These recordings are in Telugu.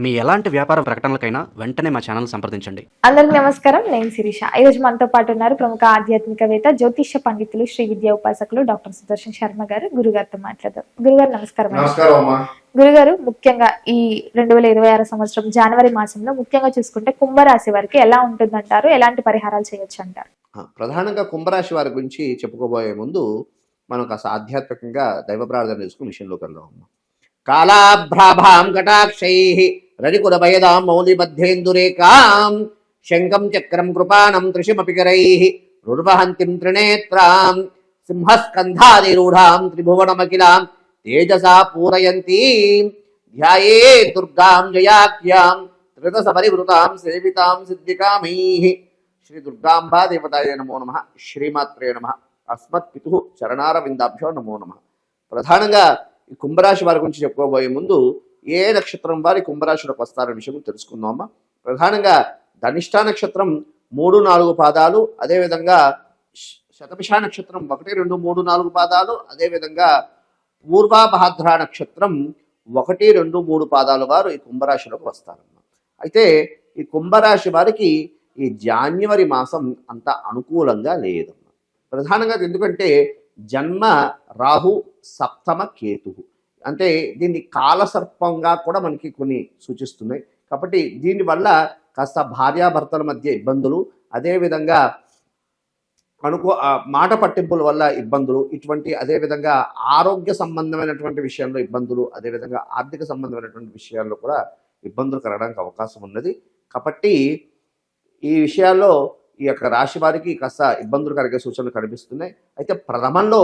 మీ ఎలాంటి వ్యాపార ప్రకటనలకైనా వెంటనే మా ఛానల్ సంప్రదించండి. అందరికీ నమస్కారం. నేను శిరీష. ఈరోజు మనతో పాటు ఉన్నారు ప్రముఖ ఆధ్యాత్మికవేత్త, జ్యోతిష్య పండితులు, శ్రీ విద్యా ఉపాసకులు డాక్టర్ సుదర్శన్ శర్మ గారు. గురుగారితో మాట్లాడదాం. గురుగారు నమస్కారం. గురుగారు, ముఖ్యంగా ఈ 2026 సంవత్సరం జనవరి మాసంలో ముఖ్యంగా చూసుకుంటే కుంభరాశి వారికి ఎలా ఉంటుందంటారు? ఎలాంటి పరిహారాలు చేయొచ్చు అంటారు? ప్రధానంగా కుంభరాశి వారి గురించి చెప్పుకోబోయే ముందు మనం కాస్త ఆధ్యాత్మికంగా దైవ ప్రార్థన చేసుకుని విషయంలోకి వెళ్దాం. కాళాభ్రాభాం కటాక్షైః రవికులభయదాం మౌలిబద్ధేందురేకాం శంఖం చక్రం కృపాణం త్రిశమపి కరైః రుర్వహంతిం త్రినేత్రాం సింహస్కంధాదిరూఢాం త్రిభువనమఖిలాం తేజసా పూరయంతీం ధ్యాయేత్ దుర్గాం జయాఖ్యాం త్రిదశపరివృతాం సేవితాం సిద్ధికామైః. శ్రీ దుర్గాంబా దేవతాయ నమో నమః. శ్రీమాత్రే నమః. అస్మత్ పితుః చరణారవిందాభ్యో నమో నమః. ప్రధానంగా ఈ కుంభరాశి వారి గురించి చెప్పుకోబోయే ముందు ఏ నక్షత్రం వారి కుంభరాశిలోకి వస్తారనే విషయం తెలుసుకుందామా. ప్రధానంగా ధనిష్ఠా నక్షత్రం 3, 4 పాదాలు, అదేవిధంగా శతభిష నక్షత్రం 1, 2, 3, 4 పాదాలు, అదేవిధంగా పూర్వాభాద్ర నక్షత్రం 1, 2, 3 పాదాల వారు ఈ కుంభరాశిలోకి వస్తారన్నమాట. అయితే ఈ కుంభరాశి వారికి ఈ జాన్యువరి మాసం అంత అనుకూలంగా లేదన్నమాట. ప్రధానంగా ఎందుకంటే జన్మ రాహు, సప్తమ కేతు, అంటే దీన్ని కాలసర్పంగా కూడా మనకి కొన్ని సూచిస్తున్నాయి. కాబట్టి దీనివల్ల కాస్త భార్యాభర్తల మధ్య ఇబ్బందులు, అదేవిధంగా మాట పట్టింపుల వల్ల ఇబ్బందులు, ఇటువంటి అదేవిధంగా ఆరోగ్య సంబంధమైనటువంటి విషయాల్లో ఇబ్బందులు, అదేవిధంగా ఆర్థిక సంబంధమైనటువంటి విషయాల్లో కూడా ఇబ్బందులు కలగడానికి అవకాశం ఉన్నది. కాబట్టి ఈ విషయాల్లో ఈ యొక్క రాశి వారికి కాస్త ఇబ్బందులు కలిగే సూచనలు కనిపిస్తున్నాయి. అయితే ప్రథమంలో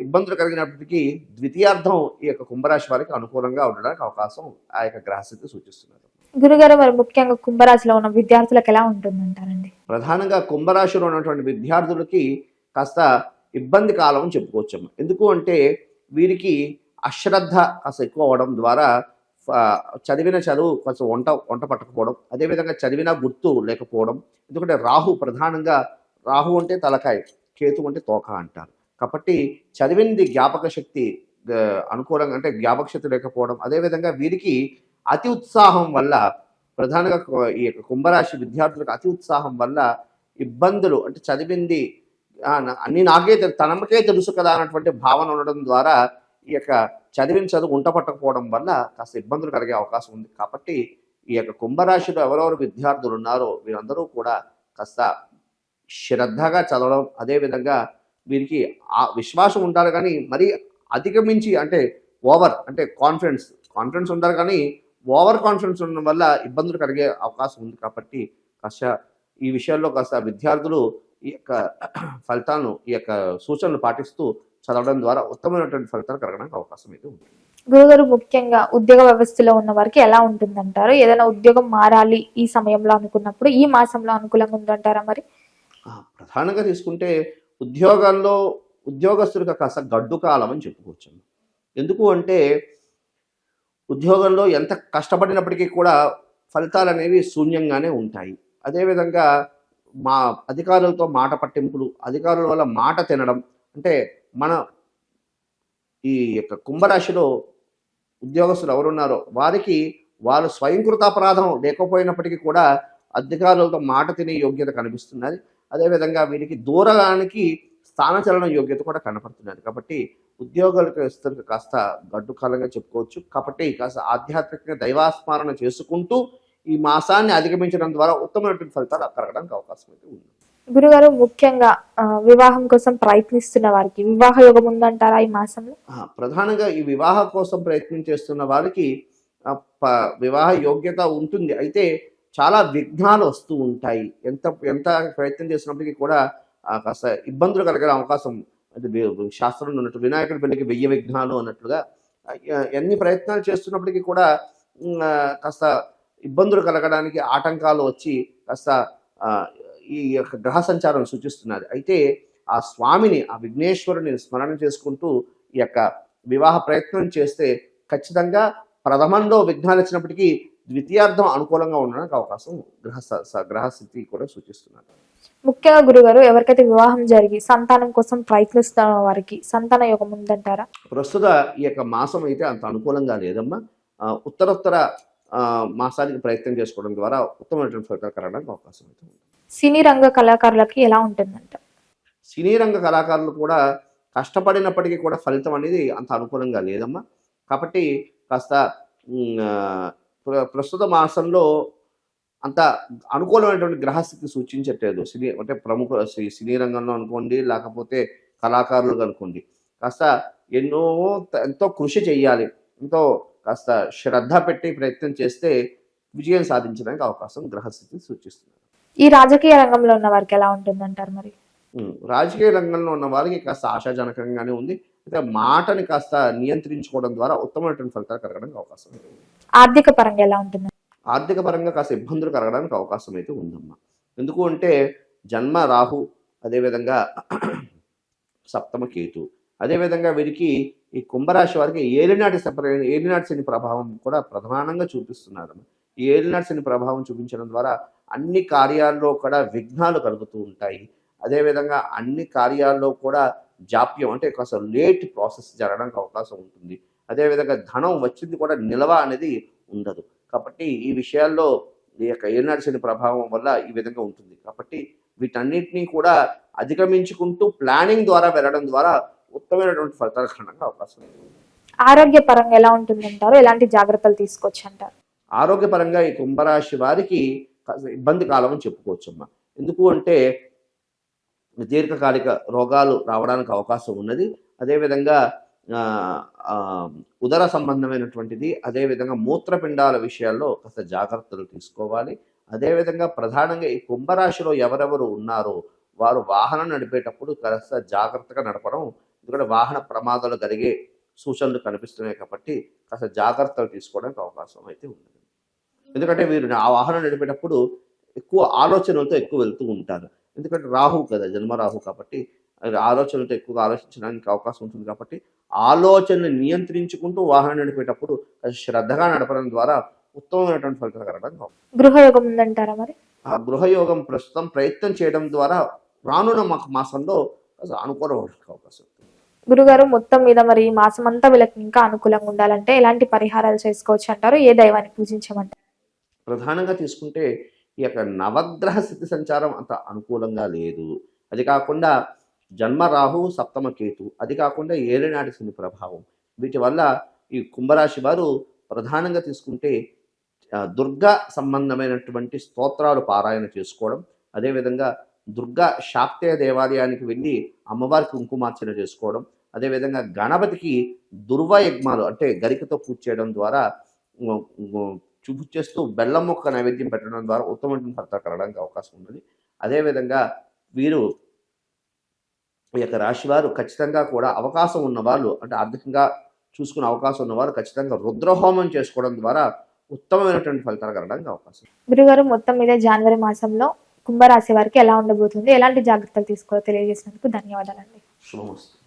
ఇబ్బందులు కలిగినప్పటికీ ద్వితీయార్థం ఈ యొక్క కుంభరాశి వారికి అనుకూలంగా ఉండడానికి అవకాశం ఆ యొక్క గ్రహస్థితి సూచిస్తున్నారు. గురుగారు, మరి ముఖ్యంగా కుంభరాశిలో ఉన్న విద్యార్థులకు ఎలా ఉంటుందంటారండి? ప్రధానంగా కుంభరాశిలో ఉన్నటువంటి విద్యార్థులకి కాస్త ఇబ్బంది కాలం అని చెప్పుకోవచ్చు. ఎందుకు అంటే వీరికి అశ్రద్ధ కాస్త ఎక్కువ అవడం ద్వారా చదివిన చదువు కొంచెం వంట పట్టకపోవడం, అదేవిధంగా చదివిన గుర్తు లేకపోవడం. ఎందుకంటే ప్రధానంగా రాహు అంటే తలకాయ, కేతు అంటే తోక అంటారు. కాబట్టి చదివింది జ్ఞాపక శక్తి అనుకూలంగా, అంటే జ్ఞాపక శక్తి లేకపోవడం, అదేవిధంగా వీరికి అతి ఉత్సాహం వల్ల, ప్రధానంగా ఈ యొక్క కుంభరాశి విద్యార్థులకు అతి ఉత్సాహం వల్ల ఇబ్బందులు, అంటే చదివింది అన్ని తనకే తెలుసు కదా అన్నటువంటి భావన ఉండడం ద్వారా ఈ యొక్క చదివిన చదువు ఉంట పట్టకపోవడం వల్ల కాస్త ఇబ్బందులు కలిగే అవకాశం ఉంది. కాబట్టి ఈ యొక్క కుంభరాశిలో ఎవరెవరు విద్యార్థులు ఉన్నారో వీరందరూ కూడా కాస్త శ్రద్ధగా చదవడం, అదేవిధంగా వీరికి ఆ విశ్వాసం ఉండాలి, కానీ మరీ అధిగమించి అంటే కాన్ఫిడెన్స్ ఉండాలి, కానీ ఓవర్ కాన్ఫిడెన్స్ ఉండడం వల్ల ఇబ్బందులు కలిగే అవకాశం ఉంది. కాబట్టి కాస్త ఈ విషయాల్లో కాస్త విద్యార్థులు ఈ యొక్క ఫలితాలను, ఈ యొక్క సూచనలు పాటిస్తూ చదవడం ద్వారా ఉత్తమమైనటువంటి ఫలితాలు కలగడానికి అవకాశం అయితే ఉంది. గురుగారు, ముఖ్యంగా ఉద్యోగ వ్యవస్థలో ఉన్న వారికి ఎలా ఉంటుందంటారు? ఏదైనా ఉద్యోగం మారాలి ఈ సమయంలో అనుకున్నప్పుడు ఈ మాసంలో అనుకూలంగా ఉందంటారా? మరి ప్రధానంగా తీసుకుంటే ఉద్యోగాల్లో ఉద్యోగస్తులకు కాస్త గడ్డు కాలం అని చెప్పుకోవచ్చు. ఎందుకు అంటే ఉద్యోగంలో ఎంత కష్టపడినప్పటికీ కూడా ఫలితాలు అనేవి శూన్యంగానే ఉంటాయి. అదేవిధంగా అధికారులతో మాట పట్టింపులు, అధికారుల వల్ల మాట తినడం, అంటే ఈ యొక్క కుంభరాశిలో ఉద్యోగస్తులు ఎవరున్నారో వారికి వాళ్ళు స్వయంకృతాపరాధం లేకపోయినప్పటికీ కూడా అధికారులతో మాట తినే యోగ్యత కనిపిస్తున్నది. అదేవిధంగా వీరికి దూరానికి స్థానచలన యోగ్యత కూడా కనపడుతున్నది. కాబట్టి ఉద్యోగులకు కాస్త గడ్డు కాలంగా చెప్పుకోవచ్చు. కాబట్టి కాస్త ఆధ్యాత్మికంగా దైవాస్మరణ చేసుకుంటూ ఈ మాసాన్ని అధిగమించడం ద్వారా ఉత్తమమైనటువంటి ఫలితాలు కలగడానికి అవకాశం అయితే ఉంది. గురుగారు, ముఖ్యంగా వివాహం కోసం ప్రయత్నిస్తున్న వారికి వివాహ యోగం ఉందంటారా ఈ మాసంలో? ప్రధానంగా ఈ వివాహం కోసం ప్రయత్నం చేస్తున్న వారికి వివాహ యోగ్యత ఉంటుంది. అయితే చాలా విఘ్నాలు వస్తూ ఉంటాయి. ఎంత ప్రయత్నం చేసినప్పటికీ కూడా కాస్త ఇబ్బందులు కలిగే అవకాశం, శాస్త్రంలో ఉన్నట్టు వినాయకుడి పెళ్లికి 1000 విఘ్నాలు అన్నట్లుగా ఎన్ని ప్రయత్నాలు చేస్తున్నప్పటికీ కూడా కాస్త ఇబ్బందులు కలగడానికి ఆటంకాలు వచ్చి కాస్త ఈ యొక్క గ్రహ సంచారం సూచిస్తున్నది. అయితే ఆ స్వామిని, ఆ విఘ్నేశ్వరుని స్మరణ చేసుకుంటూ ఈ యొక్క వివాహ ప్రయత్నం చేస్తే ఖచ్చితంగా ప్రథమంలో విఘ్నాలు వచ్చినప్పటికీ ద్వితీయార్థం అనుకూలంగా ఉండడానికి అవకాశం గ్రహస్థితి కూడా సూచిస్తున్నారు. ముఖ్యంగా గురుగారు, ఎవరికైతే వివాహం జరిగి సంతానం కోసం ప్రయత్నిస్తున్న వారికి సంతాన యోగం ఉందంటారా? ప్రస్తుత ఈ యొక్క మాసం అయితే అంత అనుకూలంగా లేదమ్మా. ఉత్తరోత్తర మాసానికి ప్రయత్నం చేసుకోవడం ద్వారా ఉత్తమమైనటువంటి ఫలితాలు కలగడానికి అవకాశం అయితే ఉంది. సినీ రంగ కళాకారులకి ఎలా ఉంటుందంట? సినీ రంగ కళాకారులు కూడా కష్టపడినప్పటికీ కూడా ఫలితం అనేది అంత అనుకూలంగా లేదమ్మా. కాబట్టి కాస్త ప్రస్తుత మాసంలో అంత అనుకూలమైనటువంటి గ్రహస్థితి సూచించట్లేదు. అంటే ప్రముఖ సినీ రంగంలో అనుకోండి, లేకపోతే కళాకారులు అనుకోండి, కాస్త ఎంతో కృషి చేయాలి, ఎంతో కాస్త శ్రద్ధ పెట్టి ప్రయత్నం చేస్తే విజయం సాధించడానికి అవకాశం గ్రహస్థితి సూచిస్తుంది. ఈ రాజకీయ రంగంలో ఉన్న వారికి ఎలా ఉంటుందంటారు మరి? రాజకీయ రంగంలో ఉన్న వారికి కాస్త ఆశాజనకంగానే ఉంది. అయితే మాటని కాస్త నియంత్రించుకోవడం ద్వారా ఉత్తమమైనటువంటి ఫలితాలు కలగడానికి అవకాశం ఉంది. ఆర్థిక పరంగా ఎలా ఉంటుంది? ఆర్థిక పరంగా కాస్త ఇబ్బందులు కలగడానికి అవకాశం అయితే ఉందమ్మా. ఎందుకు అంటే జన్మ రాహు, అదేవిధంగా సప్తమ కేతు, అదేవిధంగా వీరికి ఈ కుంభరాశి వారికి ఏలినాటి శని ప్రభావం కూడా ప్రధానంగా చూపిస్తున్నారు. ఈ ఏలినాటి శని ప్రభావం చూపించడం ద్వారా అన్ని కార్యాల్లో కూడా విఘ్నాలు కలుగుతూ ఉంటాయి. అదేవిధంగా అన్ని కార్యాల్లో కూడా జాప్యం, అంటే కాస్త లేట్ ప్రాసెస్ జరగడానికి అవకాశం ఉంటుంది. అదేవిధంగా ధనం వచ్చింది కూడా నిల్వ అనేది ఉండదు. కాబట్టి ఈ విషయాల్లో ఈ యొక్క ఏలినాటి శని ప్రభావం వల్ల ఈ విధంగా ఉంటుంది. కాబట్టి వీటన్నిటినీ కూడా అధిగమించుకుంటూ ప్లానింగ్ ద్వారా వెళ్ళడం ద్వారా ఉత్తమమైనటువంటి ఫలితాలు కలగడానికి అవకాశం ఉంది. ఆరోగ్య పరంగా ఎలా ఉంటుందంటారు? ఎలాంటి జాగ్రత్తలు తీసుకోవచ్చు అంటారు? ఆరోగ్యపరంగా ఈ కుంభరాశి వారికి ఇబ్బంది కాలం అని చెప్పుకోవచ్చమ్మా. ఎందుకు అంటే దీర్ఘకాలిక రోగాలు రావడానికి అవకాశం ఉన్నది. అదేవిధంగా ఉదర సంబంధమైనటువంటిది, అదేవిధంగా మూత్రపిండాల విషయాల్లో కాస్త జాగ్రత్తలు తీసుకోవాలి. అదేవిధంగా ప్రధానంగా ఈ కుంభరాశిలో ఎవరెవరు ఉన్నారో వారు వాహనం నడిపేటప్పుడు కాస్త జాగ్రత్తగా నడపడం, ఎందుకంటే వాహన ప్రమాదాలు కలిగే సూచనలు కనిపిస్తున్నాయి. కాబట్టి కాస్త జాగ్రత్తలు తీసుకోవడానికి అవకాశం అయితే ఉన్నది. ఎందుకంటే వీరు ఆ వాహనం నడిపేటప్పుడు ఎక్కువ ఆలోచనలతో ఎక్కువ వెళ్తూ ఉంటారు. ఎందుకంటే రాహు కదా, జన్మరాహు, కాబట్టి ఆలోచనలతో ఎక్కువగా ఆలోచించడానికి అవకాశం ఉంటుంది. కాబట్టి ఆలోచనలు నియంత్రించుకుంటూ వాహనం నడిపేటప్పుడు శ్రద్ధగా నడపడం ద్వారా ఉత్తమమైనటువంటి ఫలితాలు కలగడానికి. గృహయోగం ఉందంటారా మరి? ఆ గృహయోగం ప్రస్తుతం ప్రయత్నం చేయడం ద్వారా రానున్న మాసంలో అనుకూలమవడానికి అవకాశం ఉంటుంది. గురుగారు, మొత్తం మీద మరి ఈ మాసం అంతా వీళ్ళకి ఇంకా అనుకూలంగా ఉండాలంటే ఎలాంటి పరిహారాలు చేసుకోవచ్చు అంటారు? ఏ దైవాన్ని పూజించమంటారు? ప్రధానంగా తీసుకుంటే ఈ యొక్క నవగ్రహ స్థితి సంచారం అంత అనుకూలంగా లేదు. అది కాకుండా జన్మ రాహు, సప్తమ కేతు, అది కాకుండా ఏలినాటి శని ప్రభావం, వీటి వల్ల ఈ కుంభరాశి వారు ప్రధానంగా తీసుకుంటే దుర్గా సంబంధమైనటువంటి స్తోత్రాలు పారాయణ చేసుకోవడం, అదేవిధంగా దుర్గా శాక్తేయ దేవాలయానికి వెళ్ళి అమ్మవారికి కుంకుమార్చన చేసుకోవడం, అదేవిధంగా గణపతికి దుర్వయజ్ఞాలు అంటే గరికతో పూజ చేయడం ద్వారా పూజ చేస్తూ బెల్లం మొక్క నైవేద్యం పెట్టడం ద్వారా ఉత్తమమైన ఫలితాలు కలగడానికి అవకాశం ఉన్నది. అదేవిధంగా వీరు ఈ యొక్క రాశి వారు ఖచ్చితంగా కూడా అవకాశం ఉన్నవాళ్ళు, అంటే ఆర్థికంగా చూసుకునే అవకాశం ఉన్నవారు ఖచ్చితంగా రుద్రహోమం చేసుకోవడం ద్వారా ఉత్తమమైనటువంటి ఫలితాలు కలగడానికి అవకాశం. గురుగారు, మొత్తం మీద జనవరి మాసంలో కుంభరాశి వారికి ఎలా ఉండబోతుంది, ఎలాంటి జాగ్రత్తలు తీసుకోవాలో తెలియజేసినందుకు ధన్యవాదాలండి. శుభమస్తు.